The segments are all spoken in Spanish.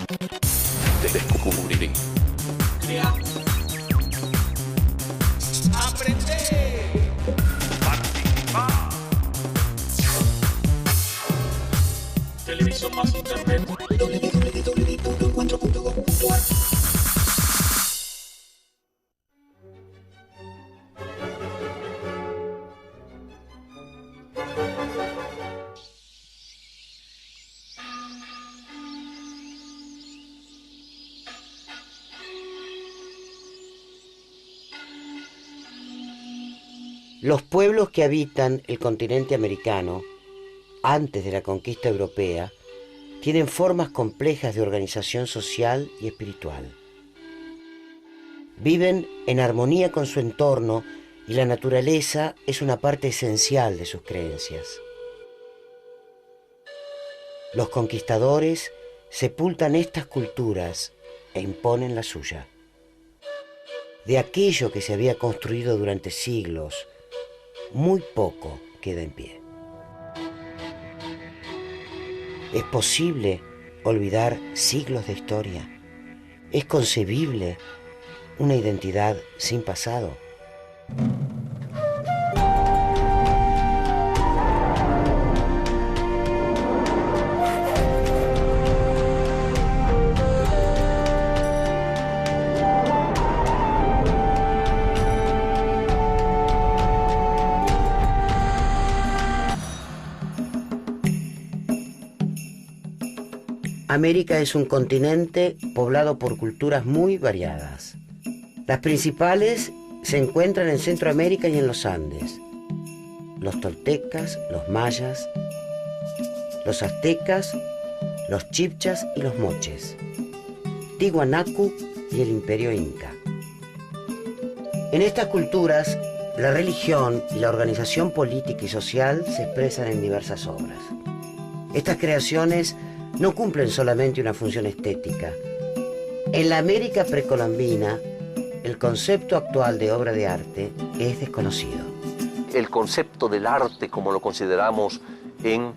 Descubrir. Crear. Aprender. Participar. Televisión más internet. www.encuentro.com.ar. Los pueblos que habitan el continente americano, antes de la conquista europea, tienen formas complejas de organización social y espiritual. Viven en armonía con su entorno y la naturaleza es una parte esencial de sus creencias. Los conquistadores sepultan estas culturas e imponen la suya. De aquello que se había construido durante siglos, muy poco queda en pie. ¿Es posible olvidar siglos de historia? ¿Es concebible una identidad sin pasado? América es un continente poblado por culturas muy variadas. Las principales se encuentran en Centroamérica y en los Andes. Los toltecas, los mayas, los aztecas, los chibchas y los moches, Tiwanaku y el Imperio Inca. En estas culturas, la religión y la organización política y social se expresan en diversas obras. Estas creaciones no cumplen solamente una función estética. En la América precolombina, el concepto actual de obra de arte es desconocido. El concepto del arte, como lo consideramos en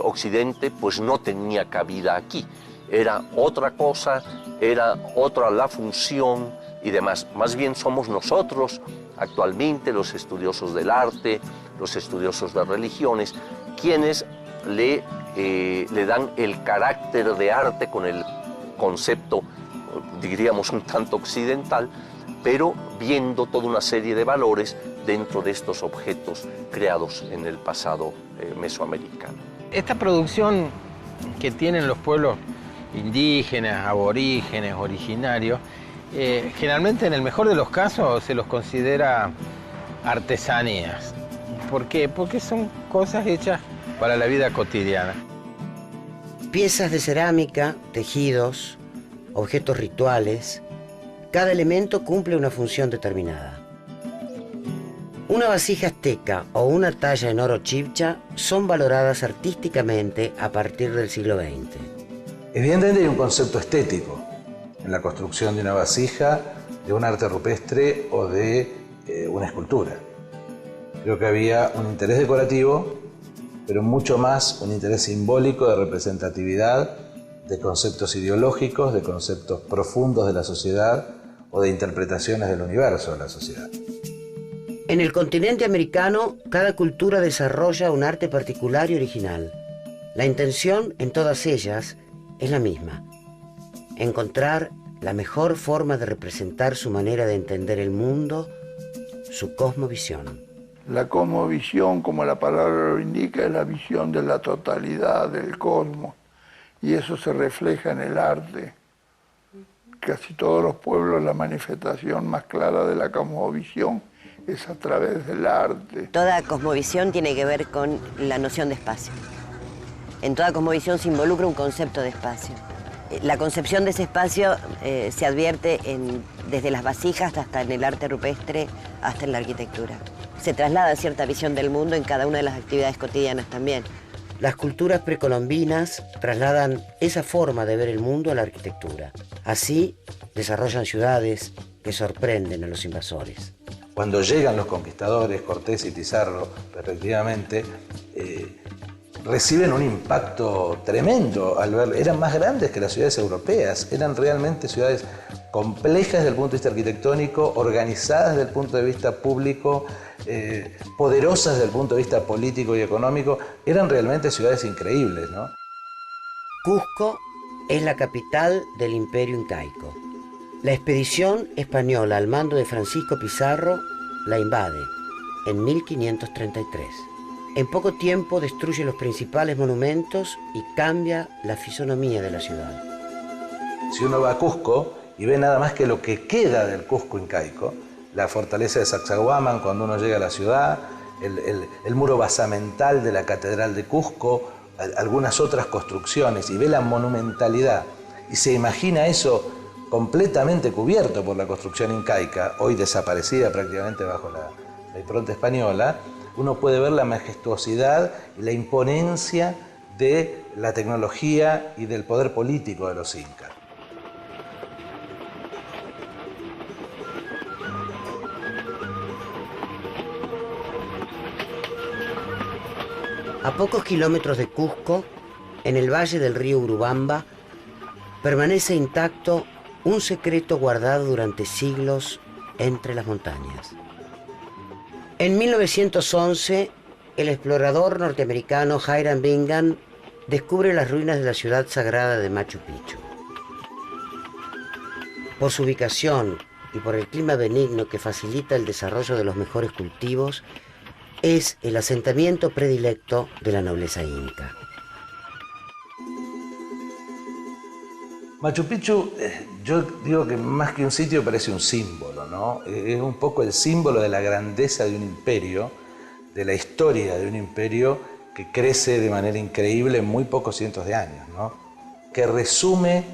Occidente, pues no tenía cabida aquí. Era otra cosa, era otra la función y demás. Más bien somos nosotros, actualmente, los estudiosos del arte, los estudiosos de religiones, quienes le dan el carácter de arte con el concepto, diríamos, un tanto occidental, pero viendo toda una serie de valores dentro de estos objetos creados en el pasado mesoamericano. Esta producción que tienen los pueblos indígenas, aborígenes, originarios, generalmente en el mejor de los casos se los considera artesanías. ¿Por qué? Porque son cosas hechas para la vida cotidiana. Piezas de cerámica, tejidos, objetos rituales, cada elemento cumple una función determinada. Una vasija azteca o una talla en oro chibcha son valoradas artísticamente a partir del siglo XX. Evidentemente hay un concepto estético en la construcción de una vasija, de un arte rupestre o de una escultura. Creo que había un interés decorativo, pero mucho más un interés simbólico de representatividad, de conceptos ideológicos, de conceptos profundos de la sociedad o de interpretaciones del universo de la sociedad. En el continente americano, cada cultura desarrolla un arte particular y original. La intención en todas ellas es la misma: encontrar la mejor forma de representar su manera de entender el mundo, su cosmovisión. La cosmovisión, como la palabra lo indica, es la visión de la totalidad del cosmos, y eso se refleja en el arte. Casi todos los pueblos, la manifestación más clara de la cosmovisión es a través del arte. Toda cosmovisión tiene que ver con la noción de espacio. En toda cosmovisión se involucra un concepto de espacio. La concepción de ese espacio se advierte desde las vasijas hasta en el arte rupestre, hasta en la arquitectura. Se traslada cierta visión del mundo en cada una de las actividades cotidianas también. Las culturas precolombinas trasladan esa forma de ver el mundo a la arquitectura. Así desarrollan ciudades que sorprenden a los invasores. Cuando llegan los conquistadores, Cortés y Pizarro, respectivamente, reciben un impacto tremendo al ver. Eran más grandes que las ciudades europeas, eran realmente ciudades complejas desde el punto de vista arquitectónico, organizadas desde el punto de vista público, poderosas desde el punto de vista político y económico. Eran realmente ciudades increíbles, ¿no? Cusco es la capital del Imperio Incaico. La expedición española al mando de Francisco Pizarro la invade en 1533. En poco tiempo destruye los principales monumentos y cambia la fisonomía de la ciudad. Si uno va a Cusco y ve nada más que lo que queda del Cusco incaico, la fortaleza de Sacsayhuamán cuando uno llega a la ciudad, el muro basamental de la Catedral de Cusco, algunas otras construcciones, y ve la monumentalidad y se imagina eso completamente cubierto por la construcción incaica, hoy desaparecida prácticamente bajo la impronta española, uno puede ver la majestuosidad y la imponencia de la tecnología y del poder político de los incas. A pocos kilómetros de Cusco, en el valle del río Urubamba, permanece intacto un secreto guardado durante siglos entre las montañas. En 1911, el explorador norteamericano Hiram Bingham descubre las ruinas de la ciudad sagrada de Machu Picchu. Por su ubicación y por el clima benigno que facilita el desarrollo de los mejores cultivos, es el asentamiento predilecto de la nobleza inca. Machu Picchu, yo digo que más que un sitio parece un símbolo, ¿no? Es un poco el símbolo de la grandeza de un imperio, de la historia de un imperio que crece de manera increíble en muy pocos cientos de años, ¿no? Que resume,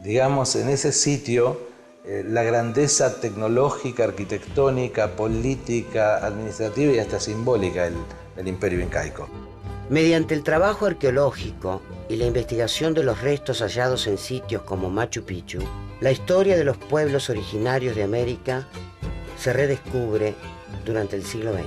digamos, en ese sitio la grandeza tecnológica, arquitectónica, política, administrativa y hasta simbólica del imperio incaico. Mediante el trabajo arqueológico y la investigación de los restos hallados en sitios como Machu Picchu, la historia de los pueblos originarios de América se redescubre durante el siglo XX.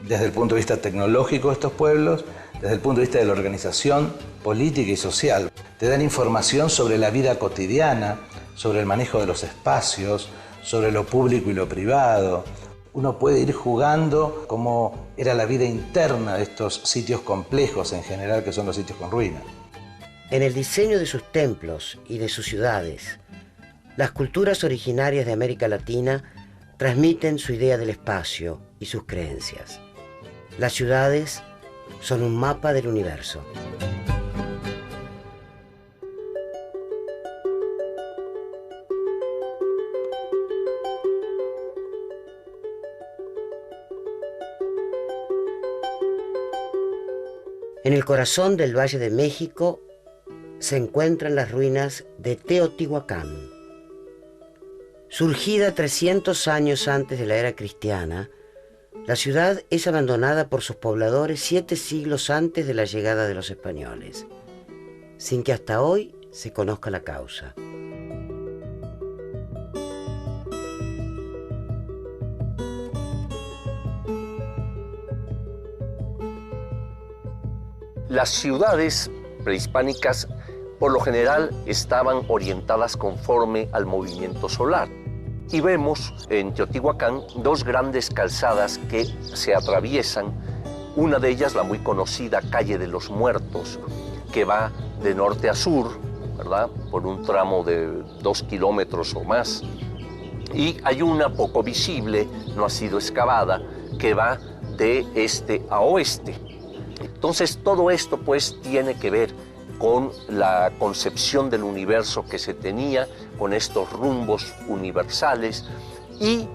Desde el punto de vista tecnológico de estos pueblos, desde el punto de vista de la organización política y social, te dan información sobre la vida cotidiana, sobre el manejo de los espacios, sobre lo público y lo privado. Uno puede ir jugando cómo era la vida interna de estos sitios complejos en general, que son los sitios con ruinas. En el diseño de sus templos y de sus ciudades, las culturas originarias de América Latina transmiten su idea del espacio y sus creencias. Las ciudades son un mapa del universo. En el corazón del Valle de México se encuentran las ruinas de Teotihuacán. Surgida 300 años antes de la era cristiana, la ciudad es abandonada por sus pobladores 7 siglos antes de la llegada de los españoles, sin que hasta hoy se conozca la causa. Las ciudades prehispánicas por lo general estaban orientadas conforme al movimiento solar. Y vemos en Teotihuacán 2 grandes calzadas que se atraviesan, una de ellas la muy conocida Calle de los Muertos, que va de norte a sur, ¿verdad?, por un tramo de 2 kilómetros o más. Y hay una poco visible, no ha sido excavada, que va de este a oeste. Entonces todo esto pues tiene que ver con la concepción del universo que se tenía, con estos rumbos universales, y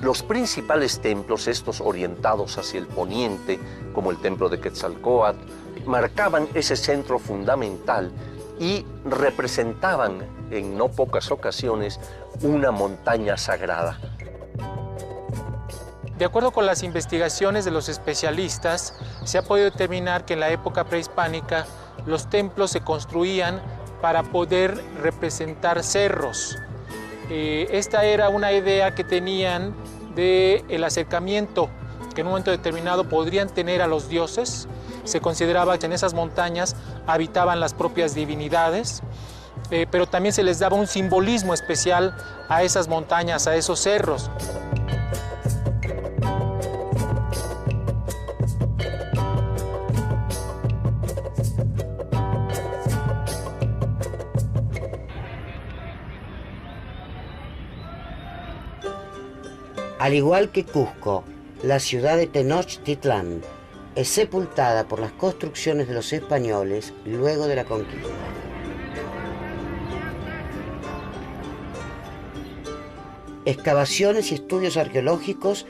los principales templos, estos orientados hacia el poniente, como el templo de Quetzalcóatl, marcaban ese centro fundamental y representaban en no pocas ocasiones una montaña sagrada. De acuerdo con las investigaciones de los especialistas, se ha podido determinar que en la época prehispánica los templos se construían para poder representar cerros. Esta era una idea que tenían del acercamiento que en un momento determinado podrían tener a los dioses, se consideraba que en esas montañas habitaban las propias divinidades, pero también se les daba un simbolismo especial a esas montañas, a esos cerros. Al igual que Cusco, la ciudad de Tenochtitlán es sepultada por las construcciones de los españoles luego de la conquista. Excavaciones y estudios arqueológicos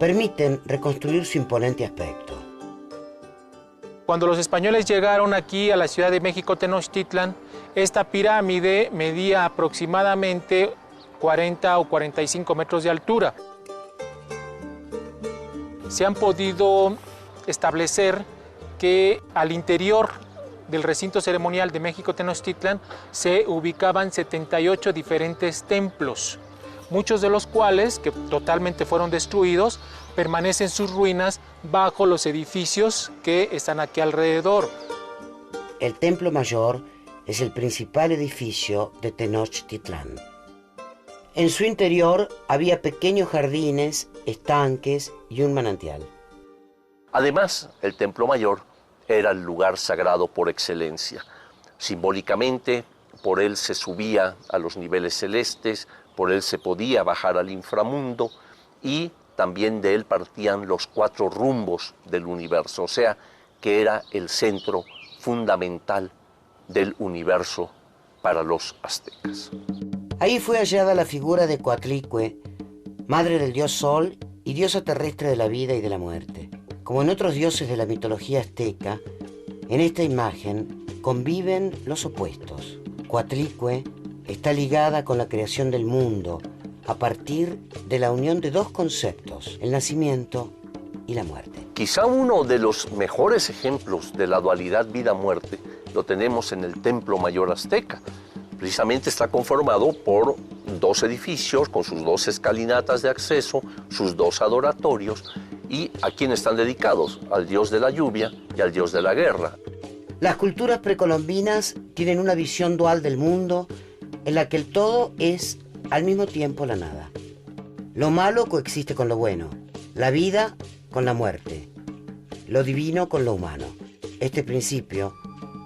permiten reconstruir su imponente aspecto. Cuando los españoles llegaron aquí a la Ciudad de México, Tenochtitlan, esta pirámide medía aproximadamente 40 o 45 metros de altura. Se han podido establecer que al interior del recinto ceremonial de México Tenochtitlan se ubicaban 78 diferentes templos, muchos de los cuales, que totalmente fueron destruidos, permanecen sus ruinas bajo los edificios que están aquí alrededor. El Templo Mayor es el principal edificio de Tenochtitlán. En su interior había pequeños jardines, estanques y un manantial. Además, el Templo Mayor era el lugar sagrado por excelencia. Simbólicamente, por él se subía a los niveles celestes, por él se podía bajar al inframundo y también de él partían los 4 rumbos del universo, o sea, que era el centro fundamental del universo para los aztecas. Ahí fue hallada la figura de Coatlicue, madre del dios Sol y diosa terrestre de la vida y de la muerte. Como en otros dioses de la mitología azteca, en esta imagen conviven los opuestos. Coatlicue está ligada con la creación del mundo a partir de la unión de 2 conceptos, el nacimiento y la muerte. Quizá uno de los mejores ejemplos de la dualidad vida-muerte lo tenemos en el Templo Mayor azteca. Precisamente está conformado por 2 edificios con sus 2 escalinatas de acceso, sus 2 adoratorios, y a quién están dedicados, al dios de la lluvia y al dios de la guerra. Las culturas precolombinas tienen una visión dual del mundo en la que el todo es al mismo tiempo la nada. Lo malo coexiste con lo bueno, la vida con la muerte, lo divino con lo humano. Este principio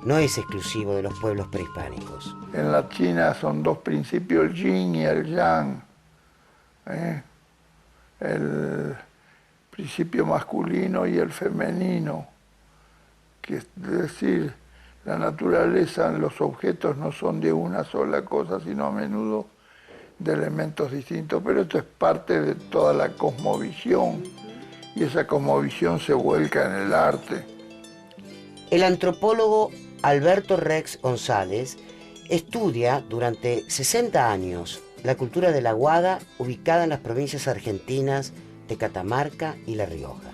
no es exclusivo de los pueblos prehispánicos. En la China son 2 principios, el yin y el yang. El principio masculino y el femenino. Que es decir, la naturaleza, los objetos no son de una sola cosa, sino a menudo de elementos distintos. Pero esto es parte de toda la cosmovisión. Y esa cosmovisión se vuelca en el arte. El antropólogo Alberto Rex González estudia durante 60 años la cultura de la Guada ubicada en las provincias argentinas de Catamarca y La Rioja.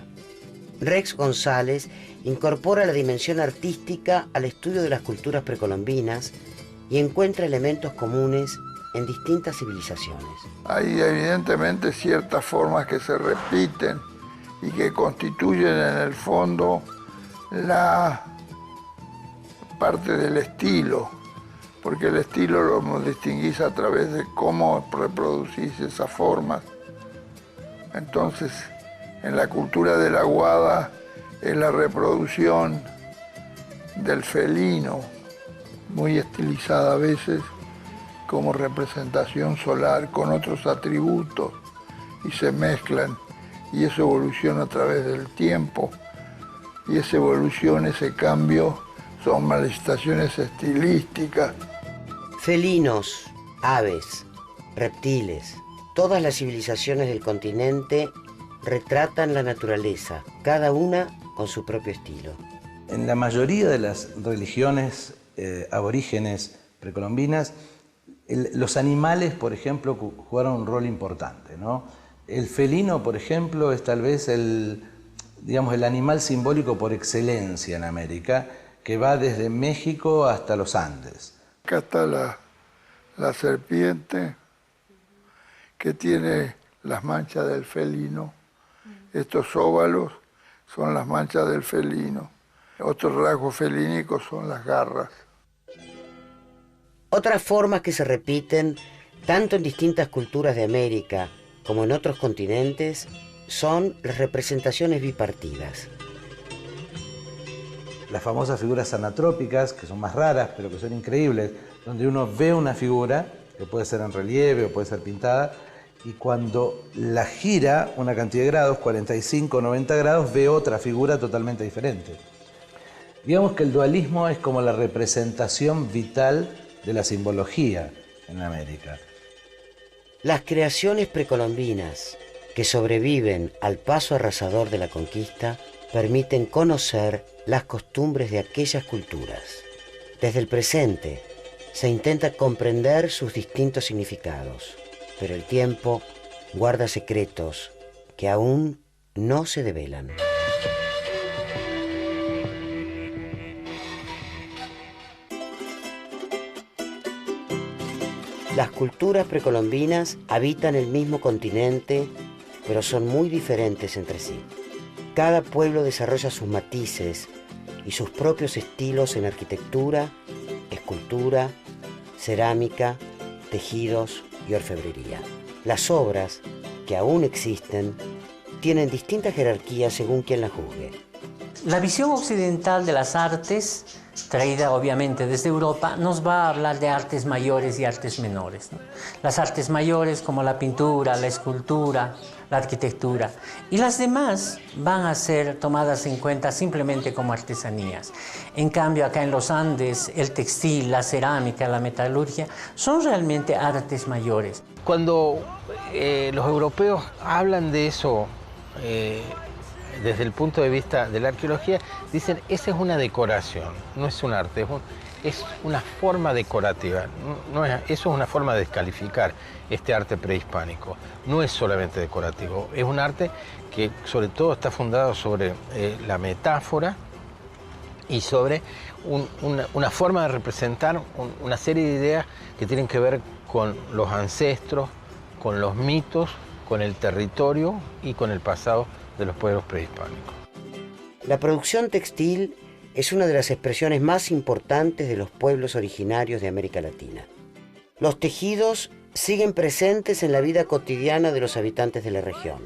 Rex González incorpora la dimensión artística al estudio de las culturas precolombinas y encuentra elementos comunes en distintas civilizaciones. Hay evidentemente ciertas formas que se repiten y que constituyen en el fondo la parte del estilo, porque el estilo lo distinguís a través de cómo reproducís esas formas. Entonces, en la cultura de la Guada es la reproducción del felino, muy estilizada a veces como representación solar con otros atributos y se mezclan y eso evoluciona a través del tiempo y esa evolución, ese cambio son manifestaciones estilísticas. Felinos, aves, reptiles, todas las civilizaciones del continente retratan la naturaleza, cada una con su propio estilo. En la mayoría de las religiones aborígenes precolombinas, los animales, por ejemplo, jugaron un rol importante, ¿no? El felino, por ejemplo, es tal vez el animal simbólico por excelencia en América, que va desde México hasta los Andes. Acá está la serpiente que tiene las manchas del felino. Estos óvalos son las manchas del felino. Otro rasgo felínico son las garras. Otras formas que se repiten tanto en distintas culturas de América como en otros continentes son las representaciones bipartidas. Las famosas figuras anatrópicas, que son más raras, pero que son increíbles, donde uno ve una figura, que puede ser en relieve o puede ser pintada, y cuando la gira una cantidad de grados, 45 o 90 grados, ve otra figura totalmente diferente. Digamos que el dualismo es como la representación vital de la simbología en América. Las creaciones precolombinas que sobreviven al paso arrasador de la conquista permiten conocer las costumbres de aquellas culturas. Desde el presente se intenta comprender sus distintos significados, pero el tiempo guarda secretos que aún no se develan. Las culturas precolombinas habitan el mismo continente, pero son muy diferentes entre sí. Cada pueblo desarrolla sus matices y sus propios estilos en arquitectura, escultura, cerámica, tejidos y orfebrería. Las obras, que aún existen, tienen distintas jerarquías según quien las juzgue. La visión occidental de las artes, traída obviamente desde Europa, nos va a hablar de artes mayores y artes menores, ¿no? Las artes mayores como la pintura, la escultura, la arquitectura, y las demás van a ser tomadas en cuenta simplemente como artesanías. En cambio, acá en los Andes, el textil, la cerámica, la metalurgia son realmente artes mayores. Cuando los europeos hablan de eso desde el punto de vista de la arqueología, dicen, esa es una decoración, no es un arte, es una forma decorativa. Eso es una forma de descalificar este arte prehispánico. No es solamente decorativo, es un arte que sobre todo está fundado sobre la metáfora y sobre una forma de representar una serie de ideas que tienen que ver con los ancestros, con los mitos, con el territorio y con el pasado de los pueblos prehispánicos. La producción textil es una de las expresiones más importantes de los pueblos originarios de América Latina. Los tejidos siguen presentes en la vida cotidiana de los habitantes de la región.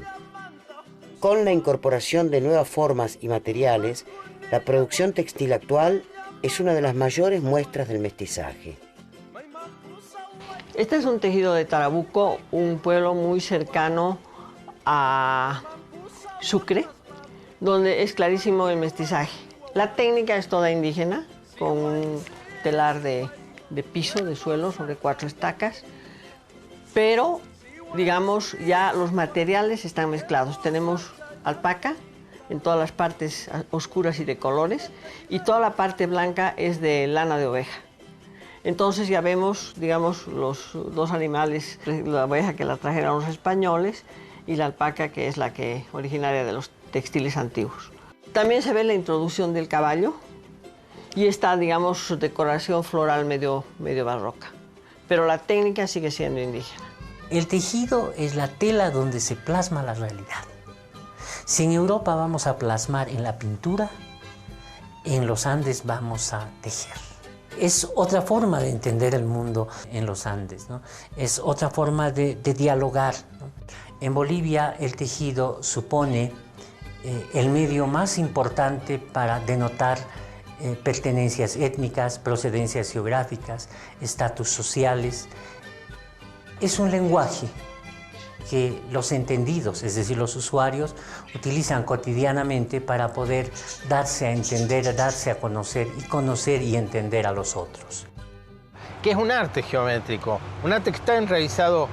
Con la incorporación de nuevas formas y materiales, la producción textil actual es una de las mayores muestras del mestizaje. Este es un tejido de Tarabuco, un pueblo muy cercano a Sucre, donde es clarísimo el mestizaje. La técnica es toda indígena, con un telar de piso, de suelo, sobre 4 estacas, pero, digamos, ya los materiales están mezclados. Tenemos alpaca en todas las partes oscuras y de colores, y toda la parte blanca es de lana de oveja. Entonces ya vemos, digamos, los dos animales, la oveja que la trajeron los españoles y la alpaca, que es la que originaria de los textiles antiguos. También se ve la introducción del caballo y esta, digamos, decoración floral medio barroca. Pero la técnica sigue siendo indígena. El tejido es la tela donde se plasma la realidad. Si en Europa vamos a plasmar en la pintura, en los Andes vamos a tejer. Es otra forma de entender el mundo en los Andes, ¿no? Es otra forma de dialogar, ¿no? En Bolivia el tejido supone el medio más importante para denotar pertenencias étnicas, procedencias geográficas, estatus sociales. Es un lenguaje que los entendidos, es decir, los usuarios, utilizan cotidianamente para poder darse a entender, darse a conocer y entender a los otros. ¿Qué es un arte geométrico? Un arte que está enraizado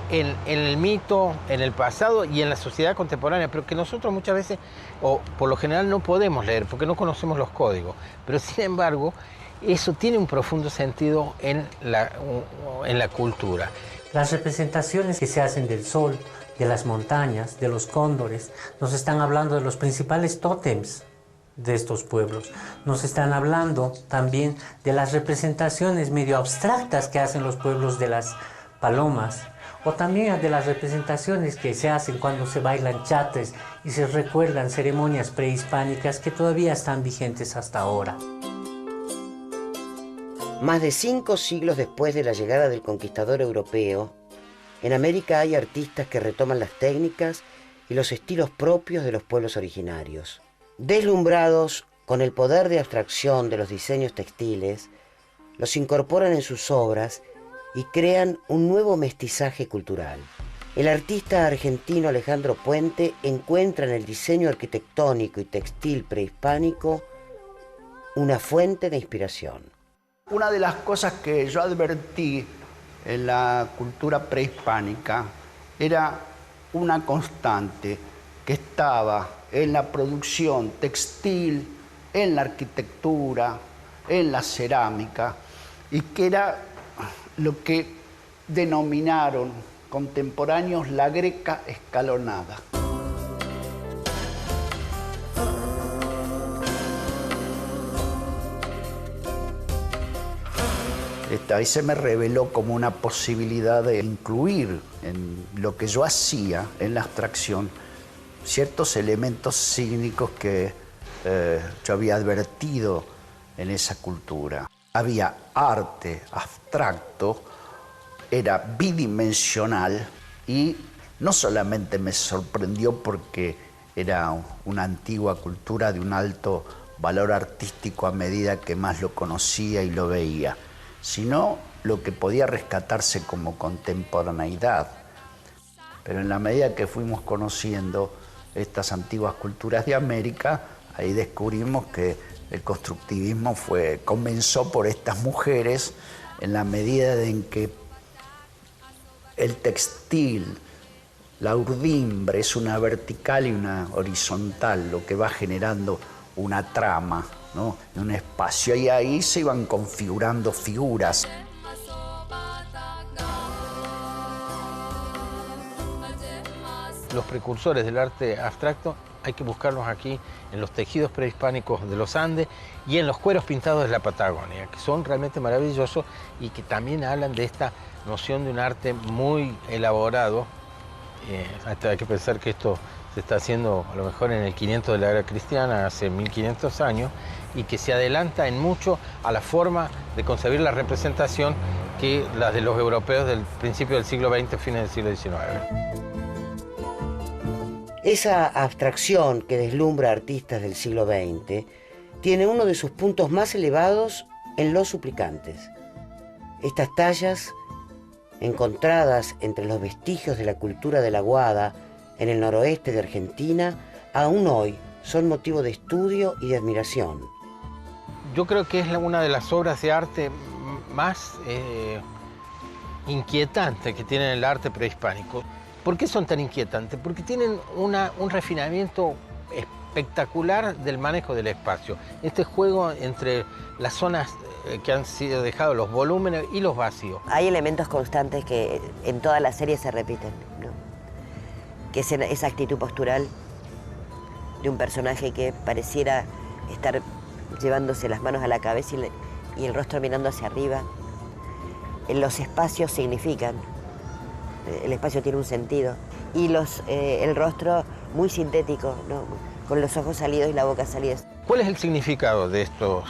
en el mito, en el pasado y en la sociedad contemporánea, pero que nosotros muchas veces, o por lo general, no podemos leer porque no conocemos los códigos. Pero sin embargo, eso tiene un profundo sentido en la cultura. Las representaciones que se hacen del sol, de las montañas, de los cóndores, nos están hablando de los principales tótems de estos pueblos. Nos están hablando también de las representaciones medio abstractas que hacen los pueblos de las palomas o también de las representaciones que se hacen cuando se bailan chates y se recuerdan ceremonias prehispánicas que todavía están vigentes hasta ahora. Más de 5 siglos después de la llegada del conquistador europeo, en América hay artistas que retoman las técnicas y los estilos propios de los pueblos originarios. Deslumbrados con el poder de abstracción de los diseños textiles, los incorporan en sus obras y crean un nuevo mestizaje cultural. El artista argentino Alejandro Puente encuentra en el diseño arquitectónico y textil prehispánico una fuente de inspiración. Una de las cosas que yo advertí en la cultura prehispánica era una constante que estaba en la producción textil, en la arquitectura, en la cerámica, y que era lo que denominaron contemporáneos la greca escalonada. Ahí se me reveló como una posibilidad de incluir en lo que yo hacía en la abstracción ciertos elementos cínicos que yo había advertido en esa cultura. Había arte abstracto, era bidimensional y no solamente me sorprendió porque era una antigua cultura de un alto valor artístico a medida que más lo conocía y lo veía, sino lo que podía rescatarse como contemporaneidad. Pero en la medida que fuimos conociendo estas antiguas culturas de América, ahí descubrimos que el constructivismo comenzó por estas mujeres en la medida en que el textil, la urdimbre, es una vertical y una horizontal, lo que va generando una trama, ¿no?, en un espacio, y ahí se iban configurando figuras. Los precursores del arte abstracto hay que buscarlos aquí en los tejidos prehispánicos de los Andes y en los cueros pintados de la Patagonia, que son realmente maravillosos y que también hablan de esta noción de un arte muy elaborado. Hasta hay que pensar que esto se está haciendo a lo mejor en el 500 de la era cristiana, hace 1500 años, y que se adelanta en mucho a la forma de concebir la representación que las de los europeos del principio del siglo XX, fines del siglo XIX. Esa abstracción que deslumbra a artistas del siglo XX tiene uno de sus puntos más elevados en Los Suplicantes. Estas tallas, encontradas entre los vestigios de la cultura de la Guada en el noroeste de Argentina, aún hoy son motivo de estudio y de admiración. Yo creo que es una de las obras de arte más inquietantes que tiene el arte prehispánico. ¿Por qué son tan inquietantes? Porque tienen un refinamiento espectacular del manejo del espacio. Este juego entre las zonas que han sido dejados, los volúmenes y los vacíos. Hay elementos constantes que en toda la serie se repiten, ¿no? Que es esa actitud postural de un personaje que pareciera estar llevándose las manos a la cabeza y el rostro mirando hacia arriba. Los espacios significan. El espacio tiene un sentido. Y el rostro muy sintético, ¿no?, con los ojos salidos y la boca salida. ¿Cuál es el significado de estos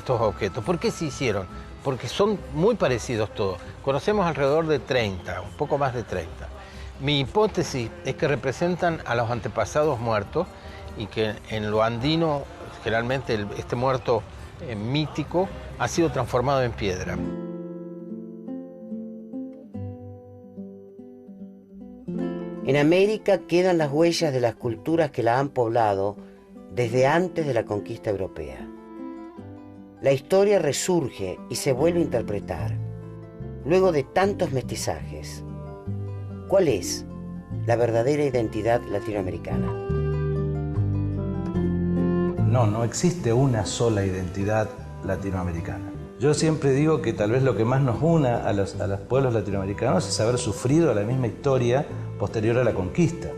objetos? ¿Por qué se hicieron? Porque son muy parecidos todos. Conocemos alrededor de 30, un poco más de 30. Mi hipótesis es que representan a los antepasados muertos y que en lo andino, generalmente este muerto mítico ha sido transformado en piedra. En América quedan las huellas de las culturas que la han poblado desde antes de la conquista europea. La historia resurge y se vuelve a interpretar, luego de tantos mestizajes. ¿Cuál es la verdadera identidad latinoamericana? No existe una sola identidad latinoamericana. Yo siempre digo que tal vez lo que más nos una a los pueblos latinoamericanos es haber sufrido la misma historia posterior a la conquista,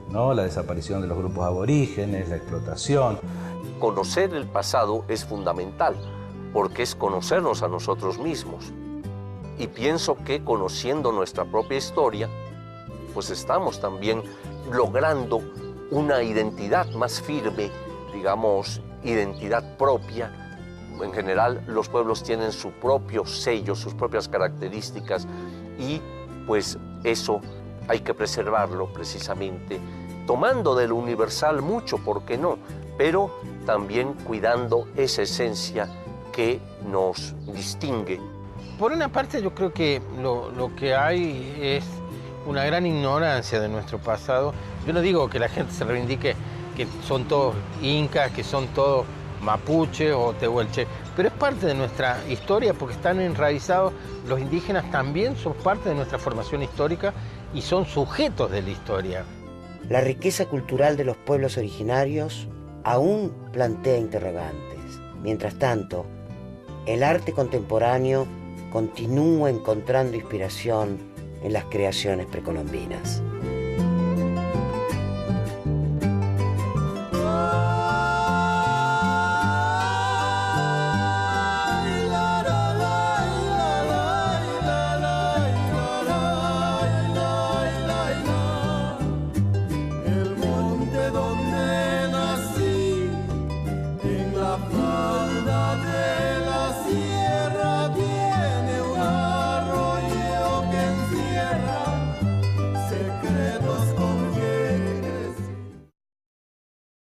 ¿no? La desaparición de los grupos aborígenes, la explotación. Conocer el pasado es fundamental, porque es conocernos a nosotros mismos. Y pienso que conociendo nuestra propia historia, pues estamos también logrando una identidad más firme, digamos, identidad propia. En general, los pueblos tienen su propio sello, sus propias características, y pues eso hay que preservarlo precisamente, tomando de lo universal mucho, ¿por qué no? Pero también cuidando esa esencia que nos distingue. Por una parte, yo creo que lo que hay es una gran ignorancia de nuestro pasado. Yo no digo que la gente se reivindique que son todos incas, que son todos mapuche o tehuelche, pero es parte de nuestra historia porque están enraizados. Los indígenas también son parte de nuestra formación histórica y son sujetos de la historia. La riqueza cultural de los pueblos originarios aún plantea interrogantes. Mientras tanto, el arte contemporáneo continúa encontrando inspiración en las creaciones precolombinas.